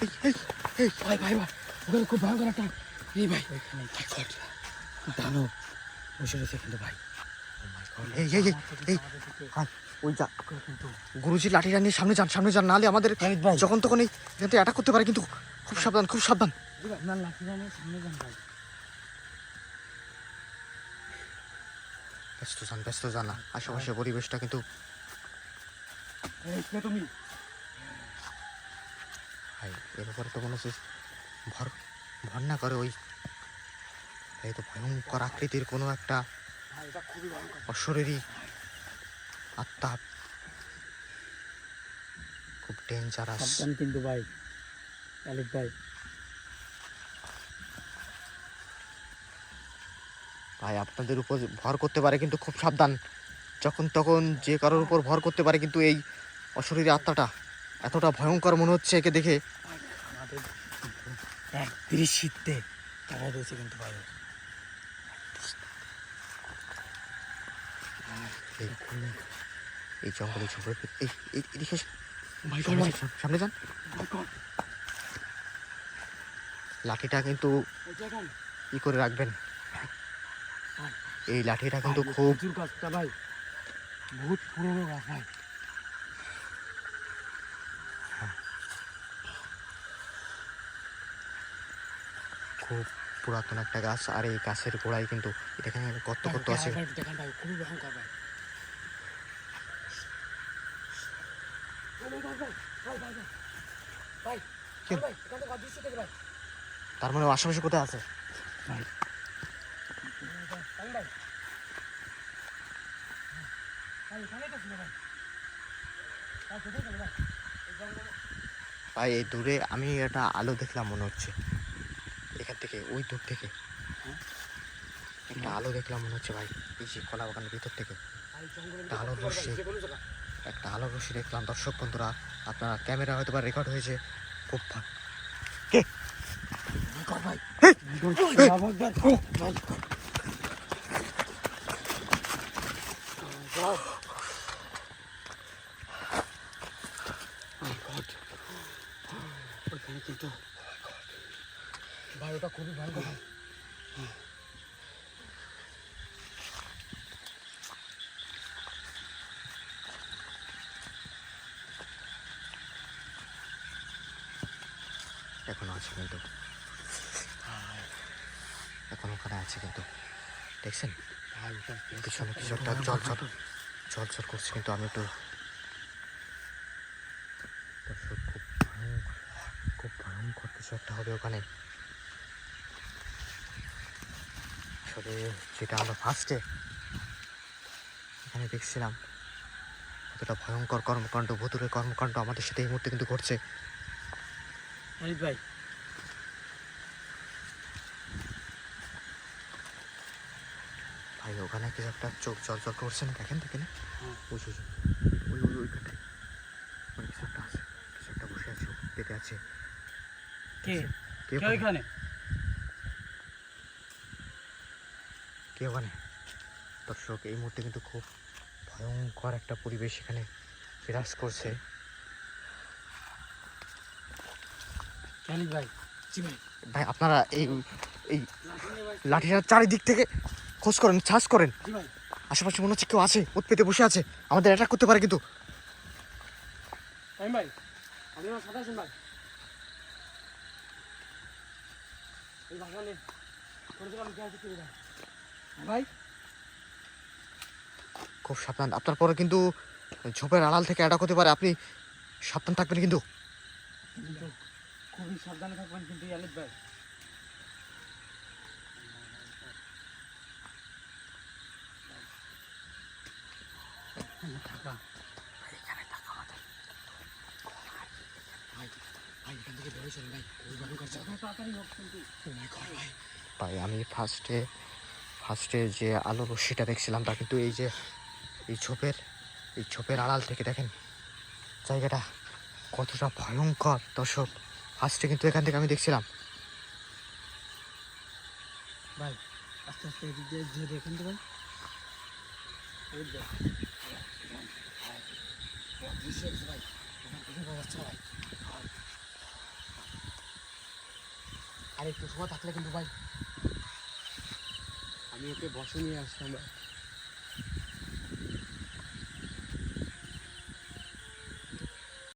ভাই ভাই ভাই ওখানে খুব ভয়ঙ্কর একটা এই ভাই দানব বসে রয়েছে কিন্তু ভাই। ওই যা গুরুজি লাঠিটা নিয়ে সামনে যান নাহলে আমাদের যখন তখন এই অ্যাটাক করতে পারে, কিন্তু খুব সাবধান আপনার লাঠিটা নিয়ে সামনে যান ভাই। ব্যস্ত যান না, আশেপাশে পরিবেশটা কিন্তু তুমি ভাই এর উপরে তো মনে হচ্ছে ভর না করে ওই এই তো ভয়ঙ্কর আকৃতির কোনো একটা অশরীরী আত্মা, খুব ডেঞ্জারাস। কিন্তু ভাই আলিফ ভাই ভাই আপনাদের উপর ভর করতে পারে, কিন্তু খুব সাবধান, যখন তখন যে কারোর উপর ভর করতে পারে। কিন্তু এই অশরীরী আত্মাটা এতটা ভয়ঙ্কর মনে হচ্ছে একে দেখে। আমাদের এক দৃশ্যিতে তারা রয়েছে কিন্তু ভাই। এই জঙ্গলে ঝুঁকে এদিকে সামনে যান। লাঠিটা কিন্তু ই করে রাখবেন, এই লাঠিটা কিন্তু খুব গাছটা ভাই বহুত পুরনো গাছ ভাই। খুব পুরাতন একটা গাছ, আর এই গাছের গোড়ায় কিন্তু এখানে কত আছে। খুবই ভয়ঙ্কর ভাই। তার মানে আশেপাশে কোথায় আছে ভাই? ভাই এই দূরে আমি একটা আলো দেখলাম মনে হচ্ছে, এখান থেকে ওই দূর থেকে একটা আলো দেখলাম মনে হচ্ছে ভাই, এই যে কলা বাগানের ভিতর থেকে একটা আলোর রশ্মি দেখলাম। দর্শক বন্ধুরা, আপনার ক্যামেরা হয়তো বা রেকর্ড হয়েছে। খুব কিন্তু ভাই ওটা খুবই ভয়ঙ্কর। এখনো আছে কিন্তু, এখন ওখানে আছে কিন্তু, দেখছেন পিছনে কিছু একটা জল করছে। কিন্তু আমি একটু খুব ভয়ঙ্কর কিছু একটা হবে ওখানে। আসলে যেটা আমরা ফার্স্টে এখানে দেখছিলাম, কতটা ভয়ঙ্কর কর্মকাণ্ড, ভুতুড়ে কর্মকাণ্ড আমাদের সাথে এই মুহূর্তে কিন্তু ঘটছে। ভাই ভাই ওখানে কিছু একটা চোখ জল করছে না, দেখেন ওইখানটায় কিছু একটা আছে, কিছু একটা বসে আছে, পেতে আছে। কে ওখানে? দর্শক এই মুহূর্তে কিন্তু খুব ভয়ঙ্কর একটা পরিবেশ এখানে বিরাজ করছে। ভাই আপনারা এই লাঠিটার চারিদিক থেকে খোঁজ করেন, ছাস করেন, আশেপাশে মনে হচ্ছে কেউ আছে, ওত পেতে বসে আছে, আমাদের অ্যাটাক করতে পারে কিন্তু। ভাই খুব সাবধান, আপনার পরে কিন্তু ঝোপের আড়াল থেকে অ্যাটাক হতে পারে, আপনি সাবধান থাকবেন কিন্তু। খুবই সাবধানে থাকবেন কিন্তু আলিফ ভাই। ভাই আমি ফার্স্টে যে আলো রশ্মিটা দেখছিলাম, তা কিন্তু এই যে এই ঝোপের আড়াল থেকে দেখেন জায়গাটা কতটা ভয়ঙ্কর। দর্শক ফার্স্টে কিন্তু এখান থেকে আমি দেখছিলাম। ভাই আস্তে আস্তে এদিক দিয়ে দেখেন তো ভাই। আর একটু শোয়া থাকলে কিন্তু ভাই আমি ওকে বসে নিয়ে আসতাম ভাই।